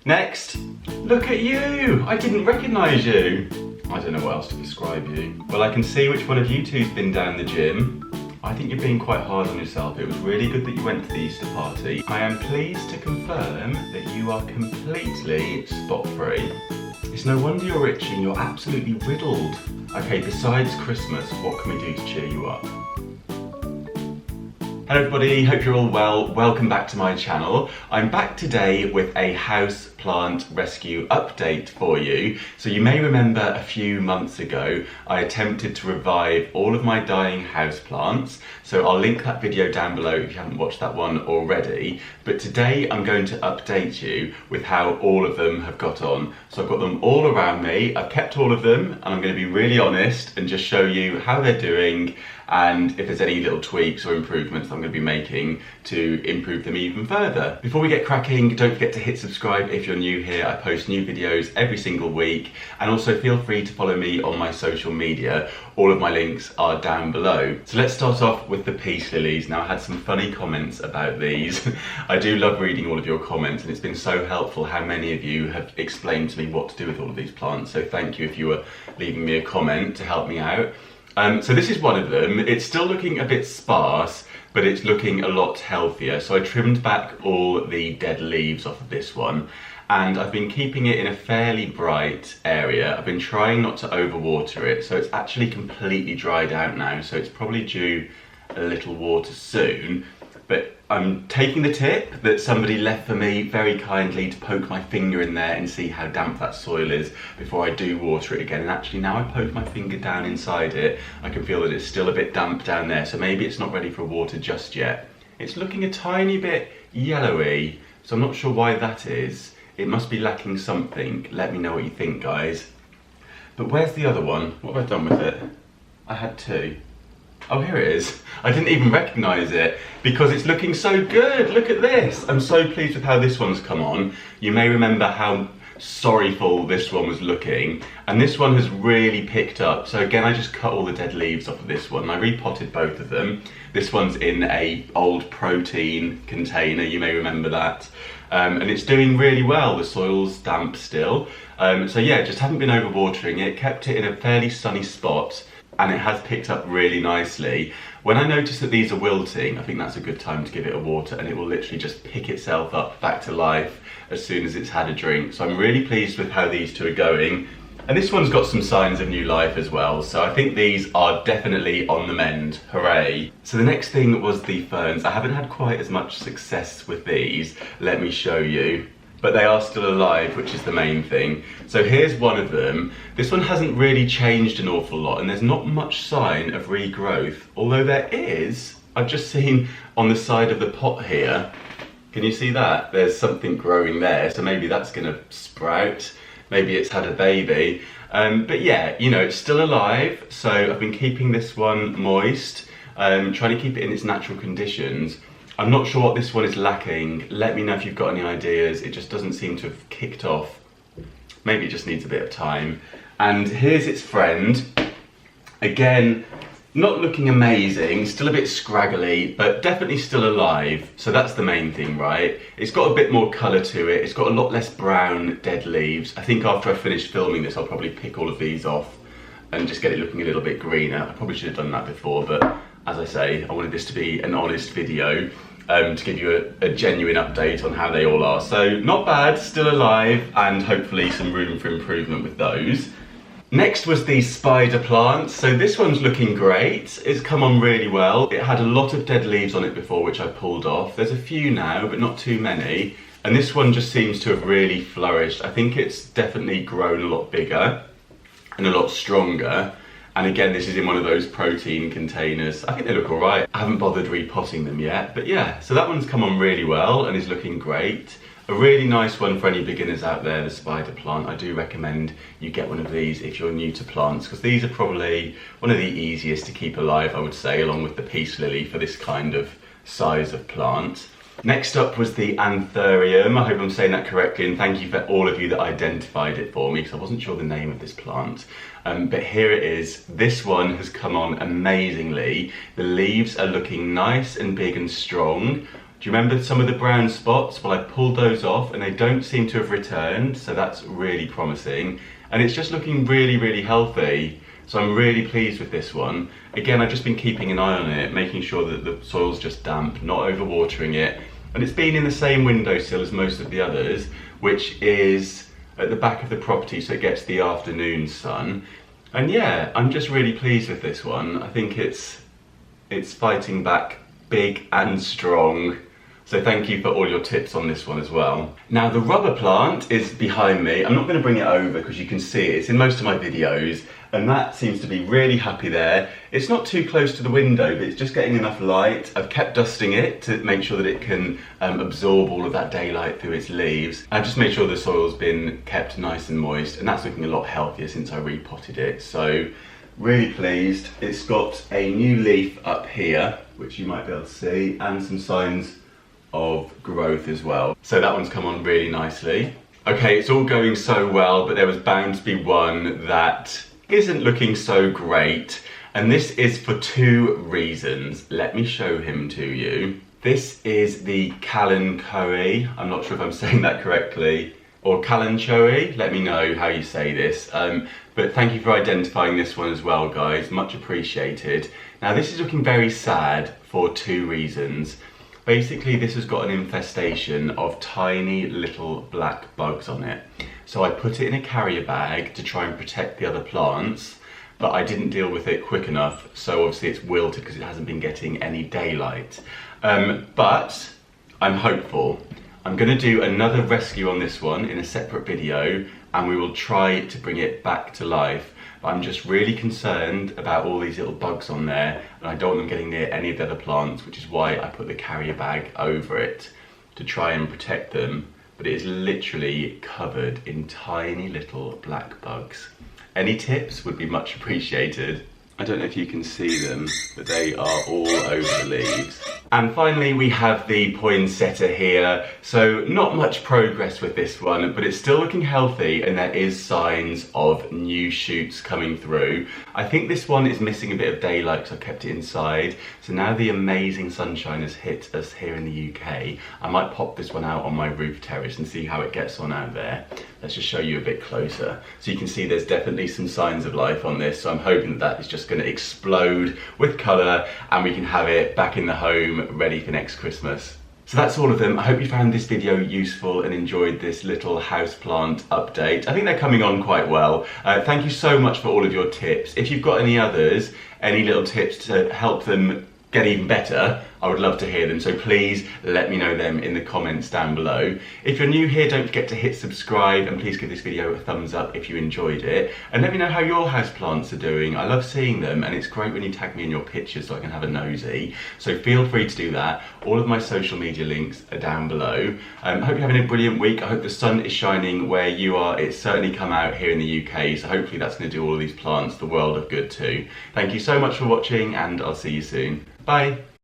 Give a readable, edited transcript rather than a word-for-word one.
Next, look at you! I didn't recognise you. I don't know what else to describe you. Well, I can see which one of you two's been down the gym. I think you're being quite hard on yourself. It was really good that you went to the Easter party. I am pleased to confirm that you are completely spot-free. It's no wonder you're itching, you're absolutely riddled. Okay, besides Christmas, what can we do to cheer you up? Hello everybody, hope you're all well. Welcome back to my channel. I'm back today with a house plant rescue update for you. So you may remember a few months ago I attempted to revive all of my dying house plants. So I'll link that video down below if you haven't watched that one already. But today I'm going to update you with how all of them have got on. So I've got them all around me, I've kept all of them, and I'm going to be really honest and just show you how they're doing and if there's any little tweaks or improvements I'm going to be making to improve them even further. Before we get cracking, don't forget to hit subscribe if you're new here. I post new videos every single week, and also feel free to follow me on my social media. All of my links are down below. So let's start off with the peace lilies. Now I had some funny comments about these. I do love reading all of your comments, and it's been so helpful how many of you have explained to me what to do with all of these plants. So thank you if you were leaving me a comment to help me out. So this is one of them. It's still looking a bit sparse, but it's looking a lot healthier. So I trimmed back all the dead leaves off of this one, and I've been keeping it in a fairly bright area. I've been trying not to overwater it, so it's actually completely dried out now, so it's probably due a little water soon. But I'm taking the tip that somebody left for me very kindly to poke my finger in there and see how damp that soil is before I do water it again. And actually now I poke my finger down inside it, I can feel that it's still a bit damp down there, so maybe it's not ready for water just yet. It's looking a tiny bit yellowy, so I'm not sure why that is. It must be lacking something. Let me know what you think, guys. But where's the other one? What have I done with it? I had two. Oh, here it is. I didn't even recognise it because it's looking so good. Look at this. I'm so pleased with how this one's come on. You may remember how sorryful this one was looking, and this one has really picked up. So again, I just cut all the dead leaves off of this one. I repotted both of them. This one's in a old protein container, you may remember that. And it's doing really well. The soil's damp still. So yeah, just haven't been overwatering it, kept it in a fairly sunny spot, and it has picked up really nicely. When I notice that these are wilting, I think that's a good time to give it a water, and it will literally just pick itself up back to life as soon as it's had a drink. So I'm really pleased with how these two are going. And this one's got some signs of new life as well, so I think these are definitely on the mend. Hooray. So the next thing was the ferns. I haven't had quite as much success with these. Let me show you. But they are still alive, which is the main thing. So here's one of them. This one hasn't really changed an awful lot, and there's not much sign of regrowth, although there is. I've just seen on the side of the pot here, can you see that? There's something growing there, so maybe that's gonna sprout. Maybe it's had a baby. But yeah, you know, it's still alive, so I've been keeping this one moist, trying to keep it in its natural conditions. I'm not sure what this one is lacking. Let me know if you've got any ideas. It just doesn't seem to have kicked off. Maybe it just needs a bit of time. And here's its friend. Again, not looking amazing, still a bit scraggly, but definitely still alive. So that's the main thing, right? It's got a bit more colour to it. It's got a lot less brown dead leaves. I think after I finish filming this, I'll probably pick all of these off and just get it looking a little bit greener. I probably should have done that before, but as I say, I wanted this to be an honest video to give you a genuine update on how they all are. So not bad, still alive, and hopefully some room for improvement with those. Next was the spider plant. So this one's looking great. It's come on really well. It had a lot of dead leaves on it before, which I pulled off. There's a few now, but not too many. And this one just seems to have really flourished. I think it's definitely grown a lot bigger and a lot stronger. And again, this is in one of those protein containers. I think they look all right. I haven't bothered repotting them yet, but yeah, so that one's come on really well and is looking great. A really nice one for any beginners out there, the spider plant. I do recommend you get one of these if you're new to plants, because these are probably one of the easiest to keep alive, I would say, along with the peace lily for this kind of size of plant. Next up was the Anthurium. I hope I'm saying that correctly, and thank you for all of you that identified it for me, because I wasn't sure the name of this plant. But here it is. This one has come on amazingly. The leaves are looking nice and big and strong. Do you remember some of the brown spots? Well, I pulled those off and they don't seem to have returned, so that's really promising. And it's just looking really, really healthy. So I'm really pleased with this one. Again, I've just been keeping an eye on it, making sure that the soil's just damp, not overwatering it. And it's been in the same windowsill as most of the others, which is at the back of the property, so it gets the afternoon sun. And yeah, I'm just really pleased with this one. I think it's fighting back big and strong. So thank you for all your tips on this one as well. Now the rubber plant is behind me. I'm not going to bring it over because you can see it. It's in most of my videos and that seems to be really happy there. It's not too close to the window, but it's just getting enough light. I've kept dusting it to make sure that it can absorb all of that daylight through its leaves. I've just made sure the soil's been kept nice and moist, and that's looking a lot healthier since I repotted it. So really pleased. It's got a new leaf up here, which you might be able to see, and some signs of growth as well. So that one's come on really nicely. Okay, it's all going so well, but there was bound to be one that isn't looking so great. And this is for two reasons. Let me show him to you. This is the Kalin Curie. I'm not sure if I'm saying that correctly. Or Kalin Curie, let me know how you say this. But thank you for identifying this one as well, guys. Much appreciated. Now this is looking very sad for two reasons. Basically, this has got an infestation of tiny little black bugs on it. So I put it in a carrier bag to try and protect the other plants, but I didn't deal with it quick enough. So obviously it's wilted because it hasn't been getting any daylight. But I'm hopeful. I'm going to do another rescue on this one in a separate video and we will try to bring it back to life. But I'm just really concerned about all these little bugs on there and I don't want them getting near any of the other plants, which is why I put the carrier bag over it to try and protect them. But it is literally covered in tiny little black bugs. Any tips would be much appreciated. I don't know if you can see them, but they are all over the leaves. And finally we have the Poinsettia here. So not much progress with this one, but it's still looking healthy and there is signs of new shoots coming through. I think this one is missing a bit of daylight because I kept it inside. So now the amazing sunshine has hit us here in the UK. I might pop this one out on my roof terrace and see how it gets on out there. Let's just show you a bit closer. So you can see there's definitely some signs of life on this. So I'm hoping that that is just going to explode with colour and we can have it back in the home ready for next Christmas. So that's all of them. I hope you found this video useful and enjoyed this little houseplant update. I think they're coming on quite well. Thank you so much for all of your tips. If you've got any others, any little tips to help them get even better, I would love to hear them, so please let me know them in the comments down below. If you're new here, don't forget to hit subscribe and please give this video a thumbs up if you enjoyed it. And let me know how your houseplants are doing. I love seeing them and it's great when you tag me in your pictures so I can have a nosy. So feel free to do that. All of my social media links are down below. I hope you're having a brilliant week. I hope the sun is shining where you are. It's certainly come out here in the UK, so hopefully that's going to do all of these plants the world of good too. Thank you so much for watching and I'll see you soon. Bye.